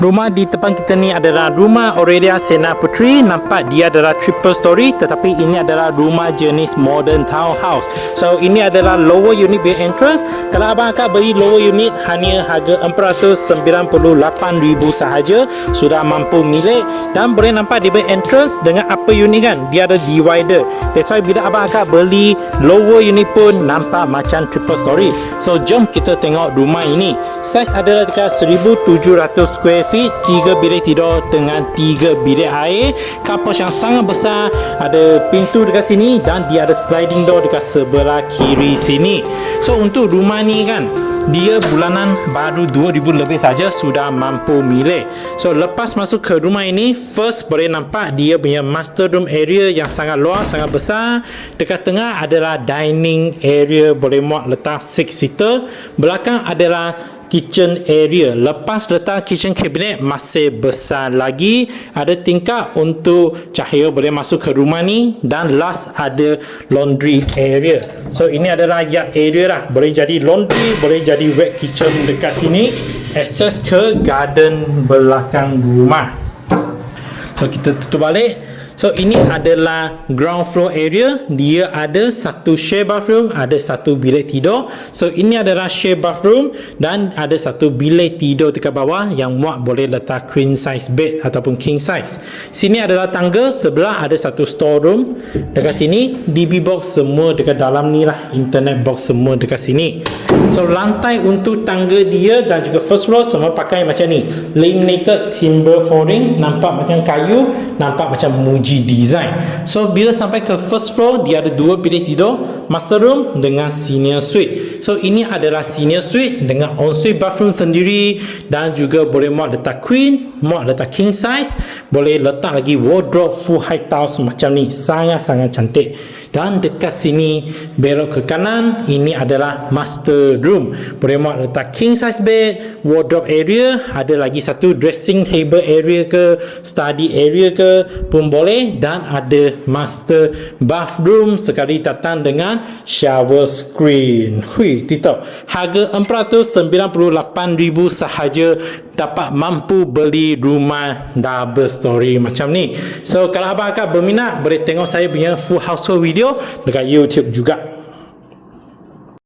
Rumah di depan kita ni adalah rumah Aurelia Sena Putri. Nampak dia adalah triple story, tetapi ini adalah rumah jenis modern townhouse. So ini adalah lower unit bay entrance. Kalau abang akan beli lower unit hanya harga RM498,000 sahaja, sudah mampu milik. Dan boleh nampak di bay entrance dengan upper unit kan, dia ada divider. That's why bila abang akan beli lower unit pun nampak macam triple story. So jom kita tengok rumah ini. Saiz adalah dekat 1700 square feet, 3 bilik tidur dengan 3 bilik air. Carport yang sangat besar, ada pintu dekat sini dan dia ada sliding door dekat sebelah kiri sini. So untuk rumah ni kan, dia bulanan baru 2,000 lebih saja sudah mampu milik. So lepas masuk ke rumah ini, first boleh nampak dia punya master room area yang sangat luas, sangat besar. Dekat tengah adalah dining area, boleh muat letak 6 seater. Belakang adalah kitchen area. Lepas letak kitchen cabinet masih besar lagi, ada tingkap untuk cahaya boleh masuk ke rumah ni, dan last ada laundry area. So ini adalah yard area lah, boleh jadi laundry, boleh jadi wet kitchen dekat sini. Akses ke garden belakang rumah. So kita tutup balik. So ini adalah ground floor area. Dia ada satu share bathroom, ada satu bilik tidur. So ini adalah share bathroom dan ada satu bilik tidur dekat bawah yang muat boleh letak queen size bed ataupun king size. Sini adalah tangga, sebelah ada satu storeroom. Dekat sini DB box semua dekat dalam ni lah, internet box semua dekat sini. So lantai untuk tangga dia dan juga first floor semua pakai macam ni, laminated timber flooring, nampak macam kayu, nampak macam Muji design. So bila sampai ke first floor, dia ada 2 bilik tidur, master room dengan senior suite. So ini adalah senior suite dengan ensuite bathroom sendiri, dan juga boleh muat letak queen, muat letak king size, boleh letak lagi wardrobe full high tiles macam ni, sangat-sangat cantik. Dan dekat sini belok ke kanan, ini adalah master room, boleh muat letak king size bed, wardrobe area, ada lagi satu dressing table area ke, study area ke pun boleh, dan ada master bathroom sekali datang dengan shower screen. Hui, TikTok. Harga RM498,000 sahaja dapat mampu beli rumah double story macam ni. So kalau abang akak berminat, boleh tengok saya punya full household video dekat YouTube juga.